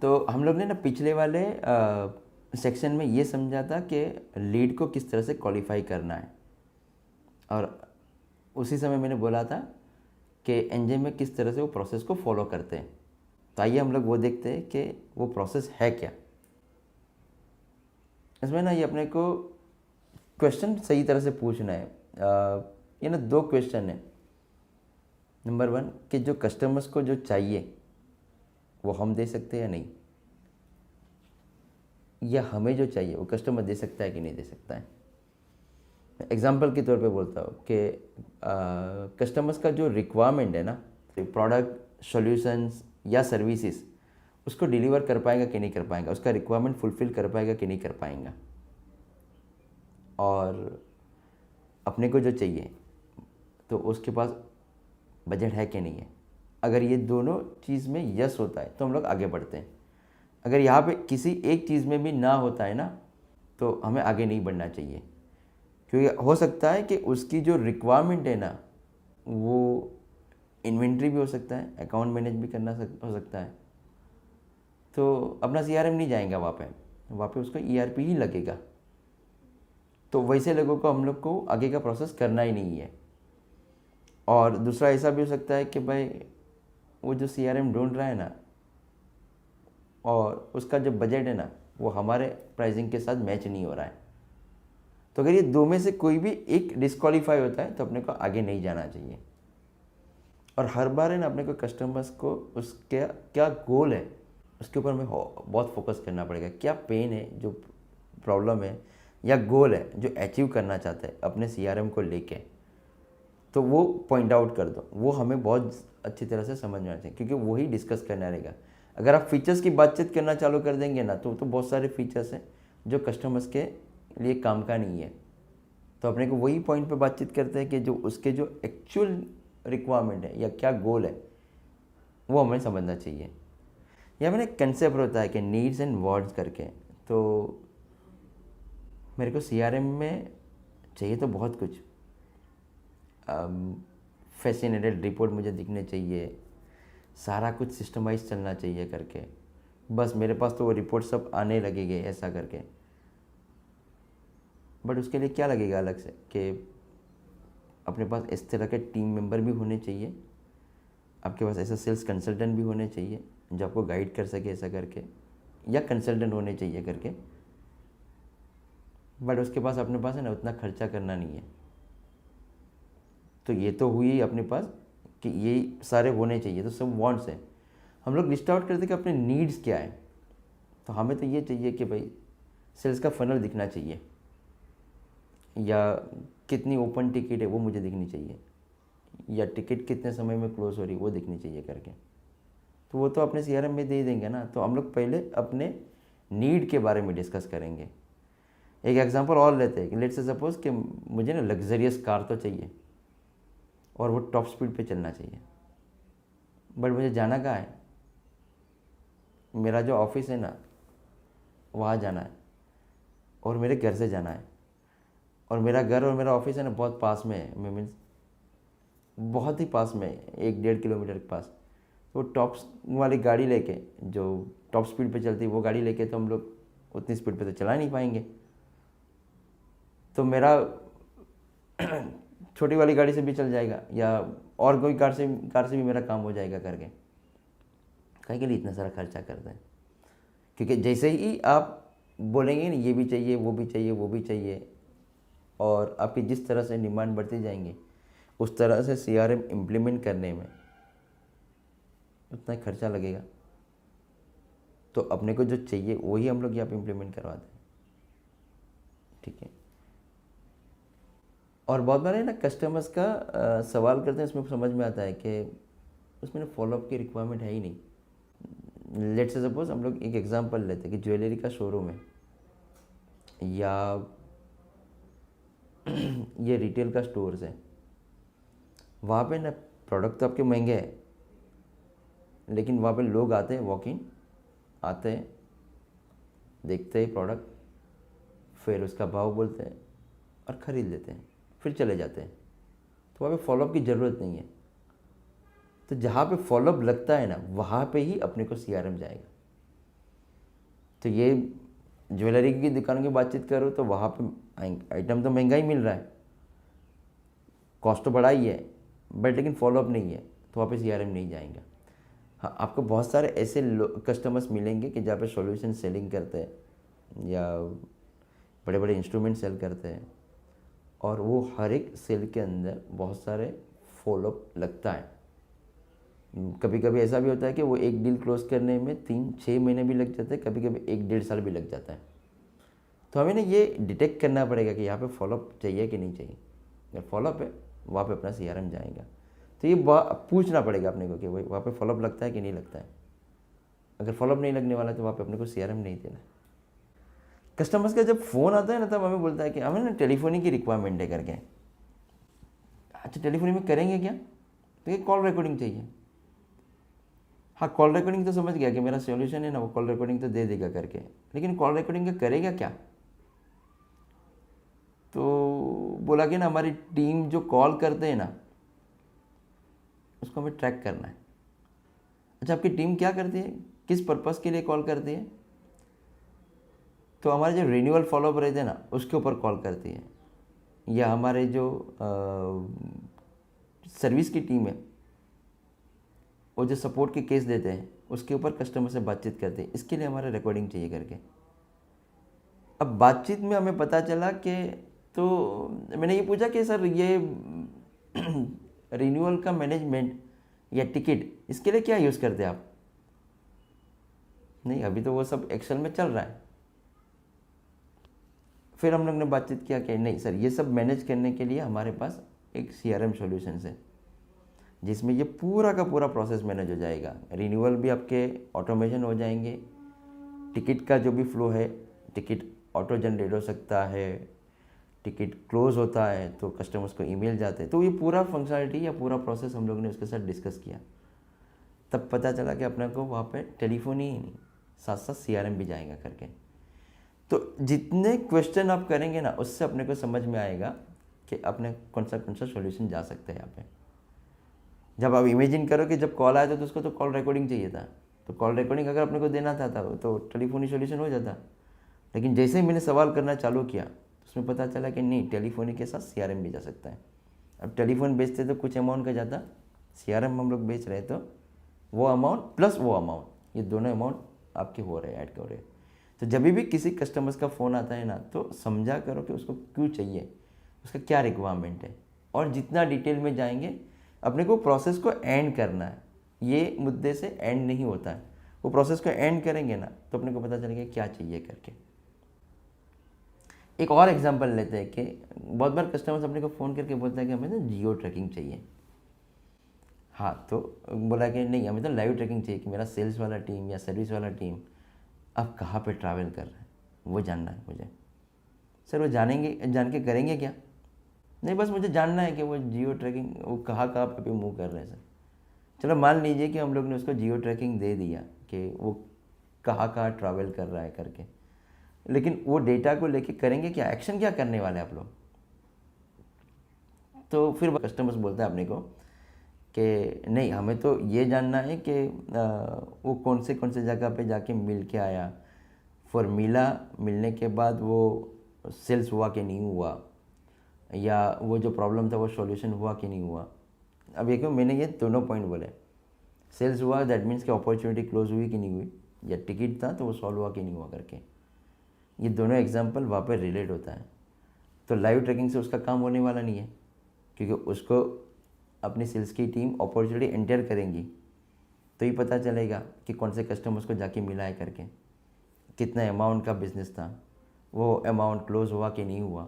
तो हम लोग ने ना पिछले वाले सेक्शन में ये समझा था कि लीड को किस तरह से क्वालिफाई करना है, और उसी समय मैंने बोला था कि एनजे में किस तरह से वो प्रोसेस को फॉलो करते हैं। तो आइए हम लोग वो देखते हैं कि वो प्रोसेस है क्या। इसमें ना ये अपने को क्वेश्चन सही तरह से पूछना है। ये ना दो क्वेश्चन है। नंबर 1 कि जो कस्टमर्स को जो चाहिए वो हम दे सकते हैं या नहीं, या हमें जो चाहिए वो कस्टमर दे सकता है कि नहीं दे सकता है। एग्जाम्पल के तौर पे बोलता हूँ कि कस्टमर्स का जो रिक्वायरमेंट है ना, प्रोडक्ट सॉल्यूशंस या सर्विसेज, उसको डिलीवर कर पाएगा कि नहीं कर पाएगा, उसका रिक्वायरमेंट फुलफ़िल कर पाएगा कि नहीं कर पाएगा, और अपने को जो चाहिए तो उसके पास बजट है कि नहीं है। अगर ये दोनों चीज़ में यस होता है तो हम लोग आगे बढ़ते हैं। अगर यहाँ पे किसी एक चीज़ में भी ना होता है ना, तो हमें आगे नहीं बढ़ना चाहिए, क्योंकि हो सकता है कि उसकी जो रिक्वायरमेंट है ना, वो इन्वेंट्री भी हो सकता है, अकाउंट मैनेज भी करना हो सकता है, तो अपना सीआरएम नहीं जाएगा वहाँ पे उसको ईआरपी ही लगेगा। तो वैसे लोगों को हम लोग को आगे का प्रोसेस करना ही नहीं है। और दूसरा ऐसा भी हो सकता है कि भाई वो जो सीआरएम ढूंढ रहा है ना, और उसका जो बजट है ना, वो हमारे प्राइसिंग के साथ मैच नहीं हो रहा है। तो अगर ये दो में से कोई भी एक डिस्क्वालीफाई होता है तो अपने को आगे नहीं जाना चाहिए। और हर बार है ना अपने को कस्टमर्स को उसके क्या गोल है उसके ऊपर हमें बहुत फोकस करना पड़ेगा। क्या पेन है, जो प्रॉब्लम है या गोल है जो अचीव करना चाहते हैं अपने सीआरएम को लेके, तो वो पॉइंट आउट कर दो। वो हमें बहुत अच्छी तरह से समझ में आना चाहिए, क्योंकि वही डिस्कस करना रहेगा। अगर आप फीचर्स की बातचीत करना चालू कर देंगे ना, तो बहुत सारे फीचर्स हैं जो कस्टमर्स के लिए काम का नहीं है। तो अपने को वही पॉइंट पे बातचीत करते हैं कि जो उसके जो एक्चुअल रिक्वायरमेंट है या क्या गोल है वो हमें समझना चाहिए। या मैंने कंसेप्ट होता है कि नीड्स एंड वांट्स करके। तो मेरे को सीआरएम में चाहिए तो बहुत कुछ, फैसिनेटेड रिपोर्ट मुझे दिखने चाहिए, सारा कुछ सिस्टमाइज चलना चाहिए करके, बस मेरे पास तो वो रिपोर्ट सब आने लगेंगे ऐसा करके। बट उसके लिए क्या लगेगा अलग से कि अपने पास इस तरह के टीम मेंबर भी होने चाहिए, आपके पास ऐसा सेल्स कंसल्टेंट भी होने चाहिए जो आपको गाइड कर सके ऐसा करके, या कंसल्टेंट होने चाहिए करके। बट उसके पास अपने पास है ना उतना खर्चा करना नहीं है। तो ये तो हुई अपने पास कि ये सारे होने चाहिए, तो सब वांट्स हैं। हम लोग लिस्ट आउट करते कि अपने नीड्स क्या है। तो हमें तो ये चाहिए कि भाई सेल्स का फनल दिखना चाहिए, या कितनी ओपन टिकट है वो मुझे दिखनी चाहिए, या टिकट कितने समय में क्लोज हो रही है वो दिखनी चाहिए करके। तो वो तो अपने सीआरएम में दे देंगे ना। तो हम लोग पहले अपने नीड के बारे में डिस्कस करेंगे। एक एग्जांपल और लेते हैं कि लेट्स से सपोज कि मुझे ना लग्जरियस कार तो चाहिए और वो टॉप स्पीड पे चलना चाहिए, बट मुझे जाना कहाँ है, मेरा जो ऑफिस है ना वहाँ जाना है, और मेरे घर से जाना है, और मेरा घर और मेरा ऑफिस है ना बहुत पास में है, मैं मीन्स बहुत ही पास में, 1-1.5 किलोमीटर के पास। तो टॉप वाली गाड़ी लेके, जो टॉप स्पीड पे चलती है वो गाड़ी लेके तो हम लोग उतनी स्पीड पे तो चला नहीं पाएंगे। तो मेरा छोटी वाली गाड़ी से भी चल जाएगा, या और कोई कार से भी मेरा काम हो जाएगा करके। कहीं के लिए इतना सारा खर्चा करते हैं, क्योंकि जैसे ही आप बोलेंगे ना ये भी चाहिए वो भी चाहिए वो भी चाहिए, और आपकी जिस तरह से डिमांड बढ़ती जाएंगी उस तरह से सीआरएम इम्प्लीमेंट करने में उतना खर्चा लगेगा। तो अपने को जो चाहिए वही हम लोग यहाँ पे इम्प्लीमेंट करवाते हैं, ठीक है। और बहुत बार है ना कस्टमर्स का सवाल करते हैं, उसमें समझ में आता है कि उसमें फॉलोअप की रिक्वायरमेंट है ही नहीं। लेट्स से सपोज हम लोग एक एग्जांपल लेते हैं कि ज्वेलरी का शोरूम है, या ये रिटेल का स्टोर्स है। वहाँ पे ना प्रोडक्ट तो आपके महंगे हैं, लेकिन वहाँ पे लोग आते हैं, वॉक इन आते हैं, देखते हैं प्रोडक्ट, फिर उसका भाव बोलते हैं और ख़रीद लेते हैं, फिर चले जाते हैं। तो वहाँ पे फॉलोअप की ज़रूरत नहीं है। तो जहाँ पे फॉलोअप लगता है ना वहाँ पे ही अपने को सीआरएम जाएगा। तो ये ज्वेलरी की दुकान की बातचीत करो तो वहाँ पे आइटम तो महंगा ही मिल रहा है, कॉस्ट तो बड़ा ही है, बट लेकिन फॉलोअप नहीं है, तो वहाँ पे CRM नहीं जाएगा। हाँ, आपको बहुत सारे ऐसे कस्टमर्स मिलेंगे कि जहाँ पे सॉल्यूशन सेलिंग करते हैं या बड़े बड़े इंस्ट्रूमेंट सेल करते हैं, और वो हर एक सेल के अंदर बहुत सारे फॉलोअप लगता है। कभी कभी ऐसा भी होता है कि वो एक डील क्लोज करने में 3-6 महीने भी लग जाते हैं, कभी कभी 1-1.5 साल भी लग जाता है। तो हमें ना ये डिटेक्ट करना पड़ेगा कि यहाँ पे फॉलोअप चाहिए कि नहीं चाहिए। अगर फॉलोअप है वहाँ पे अपना CRM जाएगा। तो ये पूछना पड़ेगा अपने को कि भाई वहाँ पे फॉलोअप लगता है कि नहीं लगता है। अगर फॉलोअप नहीं लगने वाला तो वहाँ पे अपने को CRM नहीं देना। कस्टमर्स का जब फ़ोन आता है ना, तब हमें बोलता है कि हमें ना टेलीफोनी की रिक्वायरमेंट है करके। अच्छा, टेलीफोनी में करेंगे क्या? तो ये कॉल रिकॉर्डिंग चाहिए। हाँ, कॉल रिकॉर्डिंग तो समझ गया कि मेरा सॉल्यूशन है ना, वो कॉल रिकॉर्डिंग तो दे देगा करके, लेकिन कॉल रिकॉर्डिंग का करेगा क्या? तो बोला कि ना हमारी टीम जो कॉल करते हैं ना, उसको हमें ट्रैक करना है। अच्छा, आपकी टीम क्या करती है, किस पर्पज़ के लिए कॉल करती है? तो हमारे जो रिन्यूअल फॉलोअप रहते हैं ना, उसके ऊपर कॉल करती है, या हमारे जो सर्विस की टीम है वो जो सपोर्ट के केस देते हैं उसके ऊपर कस्टमर से बातचीत करते हैं। इसके लिए हमारा रिकॉर्डिंग चाहिए करके। अब बातचीत में हमें पता चला कि, तो मैंने ये पूछा कि सर ये रिन्यूअल का मैनेजमेंट या टिकट, इसके लिए क्या यूज़ करते हैं आप? नहीं, अभी तो वो सब एक्सेल में चल रहा है। फिर हम लोग ने बातचीत किया कि नहीं सर, ये सब मैनेज करने के लिए हमारे पास एक CRM सॉल्यूशन है जिसमें ये पूरा का पूरा प्रोसेस मैनेज हो जाएगा। रिन्यूअल भी आपके ऑटोमेशन हो जाएंगे, टिकट का जो भी फ्लो है, टिकट ऑटो जनरेट हो सकता है, टिकट क्लोज होता है तो कस्टमर्स को ईमेल जाते हैं। तो ये पूरा फंक्शनलिटी या पूरा प्रोसेस हम लोग ने उसके साथ डिस्कस किया। तब पता चला कि अपने को वहाँ पे टेलीफोन ही नहीं, साथ साथ CRM भी जाएगा करके। तो जितने क्वेश्चन आप करेंगे ना, उससे अपने को समझ में आएगा कि अपने कौन सा सॉल्यूशन जा सकता है यहाँ पे। जब आप इमेजिन करो कि जब कॉल आया था तो उसको तो कॉल रिकॉर्डिंग चाहिए था, तो कॉल रिकॉर्डिंग अगर अपने को देना था तो टेलीफोनी सॉल्यूशन हो जाता। लेकिन जैसे ही मैंने सवाल करना चालू किया तो उसमें पता चला कि नहीं, टेलीफोनी के साथ CRM भी जा सकता है। अब टेलीफोन बेचते तो कुछ अमाउंट का जाता, CRM हम लोग बेच रहे तो वो अमाउंट प्लस वो अमाउंट, ये दोनों अमाउंट आपके हो रहे हैं, ऐड कर रहे हैं। तो जब भी किसी कस्टमर्स का फ़ोन आता है ना, तो समझा करो कि उसको क्यों चाहिए, उसका क्या रिक्वायरमेंट है, और जितना डिटेल में जाएंगे अपने को प्रोसेस को एंड करना है। ये मुद्दे से एंड नहीं होता है, वो प्रोसेस को एंड करेंगे ना तो अपने को पता चलेगा क्या चाहिए करके। एक और एग्जांपल लेते हैं कि बहुत बार कस्टमर्स अपने को फ़ोन करके बोलता है कि हमें ना जियो ट्रैकिंग चाहिए। हाँ, तो बोला कि नहीं, हमें तो लाइव ट्रैकिंग चाहिए कि मेरा सेल्स वाला टीम या सर्विस वाला टीम अब कहाँ पे ट्रैवल कर रहा है, वो जानना है मुझे। सर वो जान के करेंगे क्या? नहीं, बस मुझे जानना है कि वो जियो ट्रैकिंग वो कहाँ पे मूव कर रहे हैं सर। चलो मान लीजिए कि हम लोग ने उसको जियो ट्रैकिंग दे दिया कि वो कहाँ ट्रैवल कर रहा है करके, लेकिन वो डेटा को लेके करेंगे क्या, एक्शन क्या करने वाले आप लोग? तो फिर कस्टमर्स बोलता है अपने को कि नहीं, हमें तो ये जानना है कि वो कौन से जगह पे जाके मिल के आया, मिलने के बाद वो सेल्स हुआ कि नहीं हुआ, या वो जो प्रॉब्लम था वो सॉल्यूशन हुआ कि नहीं हुआ। अब ये क्यों, मैंने ये दोनों पॉइंट बोले, सेल्स हुआ दैट मीन्स कि अपॉर्चुनिटी क्लोज हुई कि नहीं हुई, या टिकट था तो वो सॉल्व हुआ कि नहीं हुआ करके। ये दोनों एग्जांपल वहाँ पर रिलेट होता है। तो लाइव ट्रैकिंग से उसका काम होने वाला नहीं है, क्योंकि उसको अपनी सेल्स की टीम अपॉर्चुनिटी एंटर करेंगी तो ही पता चलेगा कि कौन से कस्टमर्स को जाके मिला है करके, कितना अमाउंट का बिजनेस था, वो अमाउंट क्लोज हुआ कि नहीं हुआ,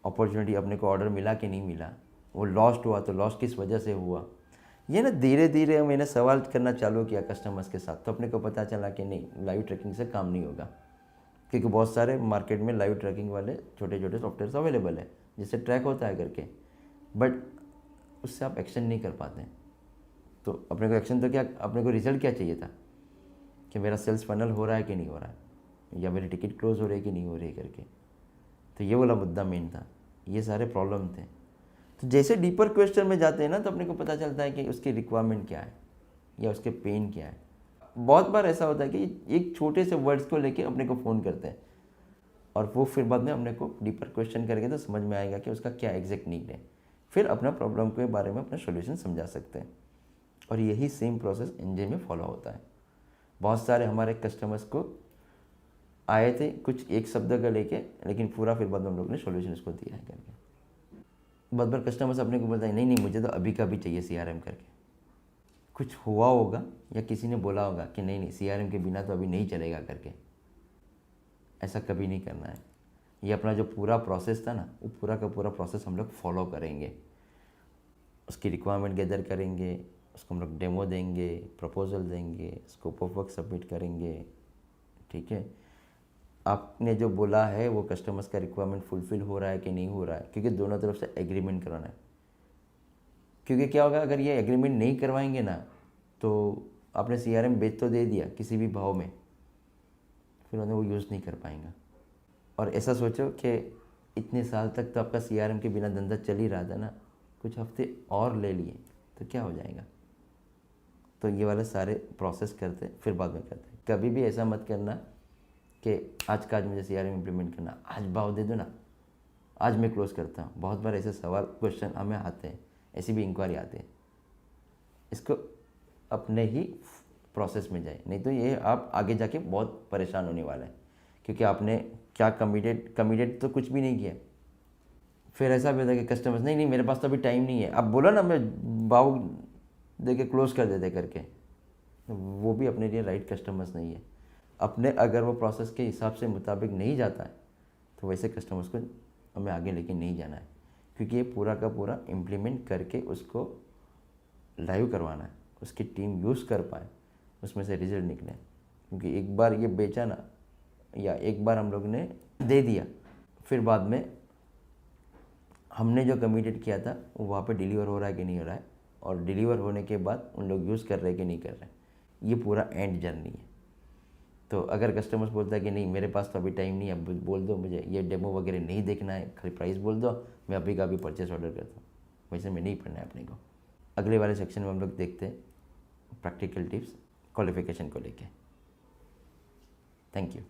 अपॉर्चुनिटी अपने को ऑर्डर मिला कि नहीं मिला, वो लॉस्ट हुआ तो लॉस्ट किस वजह से हुआ। ये ना धीरे धीरे मैंने सवाल करना चालू किया कस्टमर्स के साथ, तो अपने को पता चला कि नहीं, लाइव ट्रैकिंग से काम नहीं होगा, क्योंकि बहुत सारे मार्केट में लाइव ट्रैकिंग वाले छोटे छोटे सॉफ्टवेयर अवेलेबल है जिससे ट्रैक होता है करके, बट उससे आप एक्शन नहीं कर पाते। तो अपने को एक्शन तो क्या, अपने को रिजल्ट क्या चाहिए था कि मेरा सेल्स फनल हो रहा है कि नहीं हो रहा है, या मेरी टिकट क्लोज हो रही है कि नहीं हो रही है करके। तो ये वाला मुद्दा मेन था, ये सारे प्रॉब्लम थे। तो जैसे डीपर क्वेश्चन में जाते हैं ना, तो अपने को पता चलता है कि उसकी रिक्वायरमेंट क्या है या उसके पेन क्या है। बहुत बार ऐसा होता है कि एक छोटे से वर्ड्स को लेके अपने को फ़ोन करते हैं और वो फिर बाद में अपने को डीपर क्वेश्चन करेंगे तो समझ में आएगा कि उसका क्या एग्जैक्ट नीड है, फिर अपना प्रॉब्लम के बारे में अपना सोल्यूशन समझा सकते हैं। और यही सेम प्रोसेस एनजे में फॉलो होता है। बहुत सारे हमारे कस्टमर्स को आए थे कुछ एक शब्द का लेके, लेकिन पूरा फिर बाद में हम लोग ने सोल्यूशन उसको दिया है करके। बहुत बार कस्टमर्स अपने को बोलता है नहीं नहीं मुझे तो अभी का भी चाहिए CRM करके। कुछ हुआ होगा या किसी ने बोला होगा कि नहीं नहीं CRM के बिना तो अभी नहीं चलेगा करके। ऐसा कभी नहीं करना है। ये अपना जो पूरा प्रोसेस था ना, वो पूरा का पूरा प्रोसेस हम लोग फॉलो करेंगे। उसकी रिक्वायरमेंट गैदर करेंगे, उसको हम लोग डेमो देंगे, प्रपोजल देंगे, स्कोप ऑफ वर्क सबमिट करेंगे। ठीक है, आपने जो बोला है वो कस्टमर्स का रिक्वायरमेंट फुलफिल हो रहा है कि नहीं हो रहा है, क्योंकि दोनों तरफ से एग्रीमेंट कराना है। क्योंकि क्या होगा, अगर ये एग्रीमेंट नहीं करवाएंगे ना तो आपने CRM बेच तो दे दिया किसी भी भाव में, फिर उन्हें वो यूज़ नहीं कर पाएंगा। और ऐसा सोचो कि इतने साल तक तो आपका CRM के बिना धंधा चल ही रहा था ना, कुछ हफ्ते और ले लिए तो क्या हो जाएगा। तो ये वाले सारे प्रोसेस करते फिर बाद में करते। कभी भी ऐसा मत करना कि आज का आज मुझे CRM इम्प्लीमेंट करना, आज भाव दे दो ना, आज मैं क्लोज करता हूँ। बहुत बार ऐसे सवाल क्वेश्चन हमें आते हैं, ऐसी भी इंक्वायरी आती है। इसको अपने ही प्रोसेस में जाए, नहीं तो ये आप आगे जाके बहुत परेशान होने वाले हैं, क्योंकि आपने क्या कमिटेड तो कुछ भी नहीं किया। फिर ऐसा भी होता है कि कस्टमर्स नहीं नहीं मेरे पास तो अभी टाइम नहीं है, आप बोलो ना मैं भाव दे के क्लोज कर देते करके, वो भी अपने लिए राइट कस्टमर्स नहीं है। अपने अगर वो प्रोसेस के हिसाब से मुताबिक नहीं जाता है तो वैसे कस्टमर्स को हमें आगे लेके नहीं जाना है, क्योंकि ये पूरा का पूरा इम्प्लीमेंट करके उसको लाइव करवाना है, उसकी टीम यूज़ कर पाए, उसमें से रिजल्ट निकले। क्योंकि एक बार ये बेचा ना, या एक बार हम लोग ने दे दिया, फिर बाद में हमने जो कमिटेड किया था वो वहाँ पे डिलीवर हो रहा है कि नहीं हो रहा है, और डिलीवर होने के बाद उन लोग यूज़ कर रहे हैं कि नहीं कर रहे हैं, ये पूरा एंड जर्नी है। तो अगर कस्टमर्स बोलता है कि नहीं मेरे पास तो अभी टाइम नहीं है, अब बोल दो मुझे ये डेमो वगैरह नहीं देखना है, खाली प्राइस बोल दो, मैं अभी का अभी परचेस ऑर्डर करता हूँ, वैसे में नहीं पढ़ना है अपने को। अगले वाले सेक्शन में हम लोग देखते हैं प्रैक्टिकल टिप्स क्वालिफिकेशन को लेके। Thank you.